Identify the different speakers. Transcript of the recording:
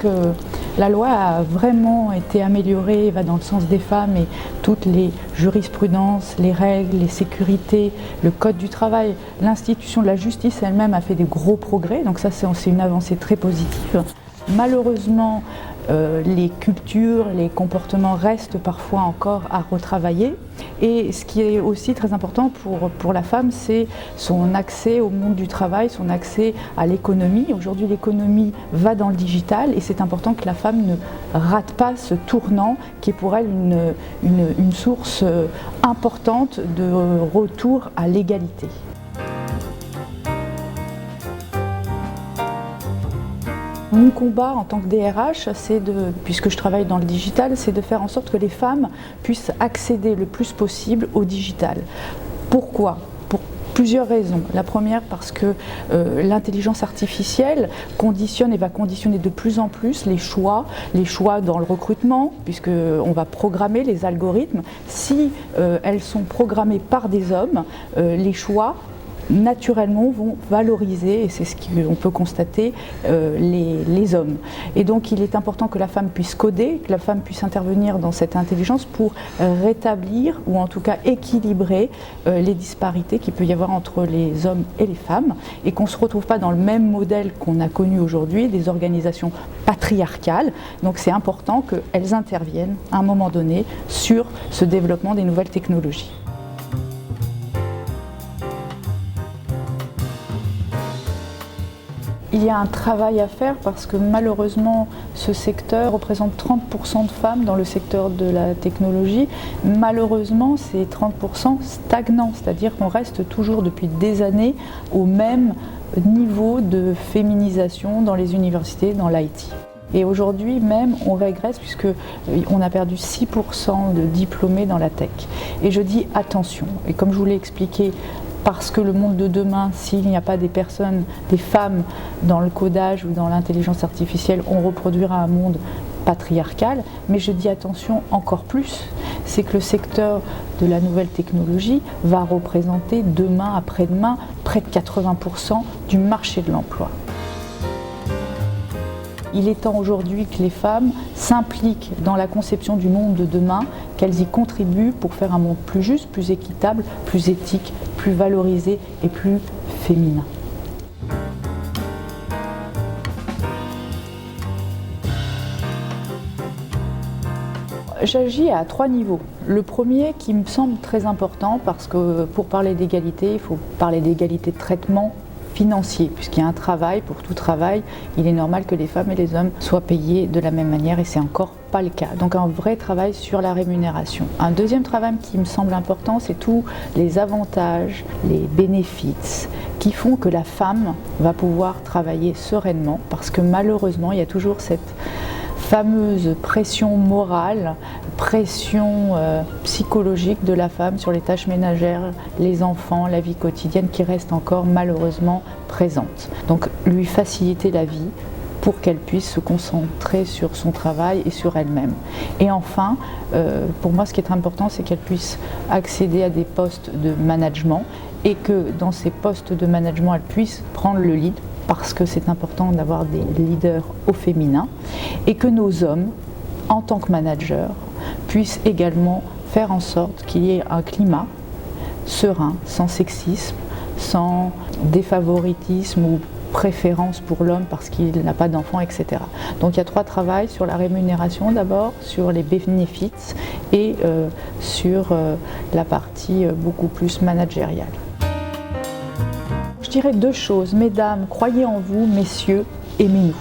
Speaker 1: que la loi a vraiment été améliorée, va dans le sens des femmes, et toutes les jurisprudences, les règles, les sécurités, le code du travail, l'institution de la justice elle-même a fait des gros progrès, donc ça c'est une avancée très positive. Malheureusement, les cultures, les comportements restent parfois encore à retravailler. Et ce qui est aussi très important pour la femme, c'est son accès au monde du travail, son accès à l'économie. Aujourd'hui, l'économie va dans le digital et c'est important que la femme ne rate pas ce tournant qui est pour elle une source importante de retour à l'égalité. Mon combat en tant que DRH, puisque je travaille dans le digital, c'est de faire en sorte que les femmes puissent accéder le plus possible au digital. Pourquoi ? Pour plusieurs raisons. La première, parce que l'intelligence artificielle conditionne et va conditionner de plus en plus les choix dans le recrutement, puisqu'on va programmer les algorithmes. Si elles sont programmées par des hommes, les choix naturellement vont valoriser, et c'est ce qu'on peut constater, les hommes. Et donc il est important que la femme puisse coder, que la femme puisse intervenir dans cette intelligence pour rétablir ou en tout cas équilibrer les disparités qu'il peut y avoir entre les hommes et les femmes, et qu'on ne se retrouve pas dans le même modèle qu'on a connu aujourd'hui, des organisations patriarcales. Donc c'est important qu'elles interviennent à un moment donné sur ce développement des nouvelles technologies. Il y a un travail à faire parce que malheureusement ce secteur représente 30% de femmes dans le secteur de la technologie. Malheureusement ces 30% stagnants, c'est-à-dire qu'on reste toujours depuis des années au même niveau de féminisation dans les universités, dans l'IT. Et aujourd'hui même on régresse puisqu'on a perdu 6% de diplômés dans la tech. Et je dis attention, et comme je vous l'ai expliqué, parce que le monde de demain, s'il n'y a pas des femmes dans le codage ou dans l'intelligence artificielle, on reproduira un monde patriarcal. Mais je dis attention encore plus, c'est que le secteur de la nouvelle technologie va représenter demain, après-demain, près de 80% du marché de l'emploi. Il est temps aujourd'hui que les femmes s'impliquent dans la conception du monde de demain, qu'elles y contribuent pour faire un monde plus juste, plus équitable, plus éthique, plus valorisé et plus féminin. J'agis à 3 niveaux. Le premier qui me semble très important parce que pour parler d'égalité, il faut parler d'égalité de traitement financier, puisqu'il y a un travail, pour tout travail, il est normal que les femmes et les hommes soient payés de la même manière et c'est encore pas le cas. Donc un vrai travail sur la rémunération. Un deuxième travail qui me semble important, c'est tous les avantages, les bénéfices qui font que la femme va pouvoir travailler sereinement, parce que malheureusement, il y a toujours cette fameuse pression morale, pression psychologique de la femme sur les tâches ménagères, les enfants, la vie quotidienne qui reste encore malheureusement présente. Donc lui faciliter la vie pour qu'elle puisse se concentrer sur son travail et sur elle-même. Et enfin, pour moi ce qui est important, c'est qu'elle puisse accéder à des postes de management et que dans ces postes de management, elle puisse prendre le lead, parce que c'est important d'avoir des leaders au féminin, et que nos hommes, en tant que managers, puissent également faire en sorte qu'il y ait un climat serein, sans sexisme, sans défavoritisme ou préférence pour l'homme parce qu'il n'a pas d'enfant, etc. Donc il y a 3 travails sur la rémunération d'abord, sur les bénéfices et sur la partie beaucoup plus managériale. Je dirais 2 choses. Mesdames, croyez en vous, messieurs, aimez-nous.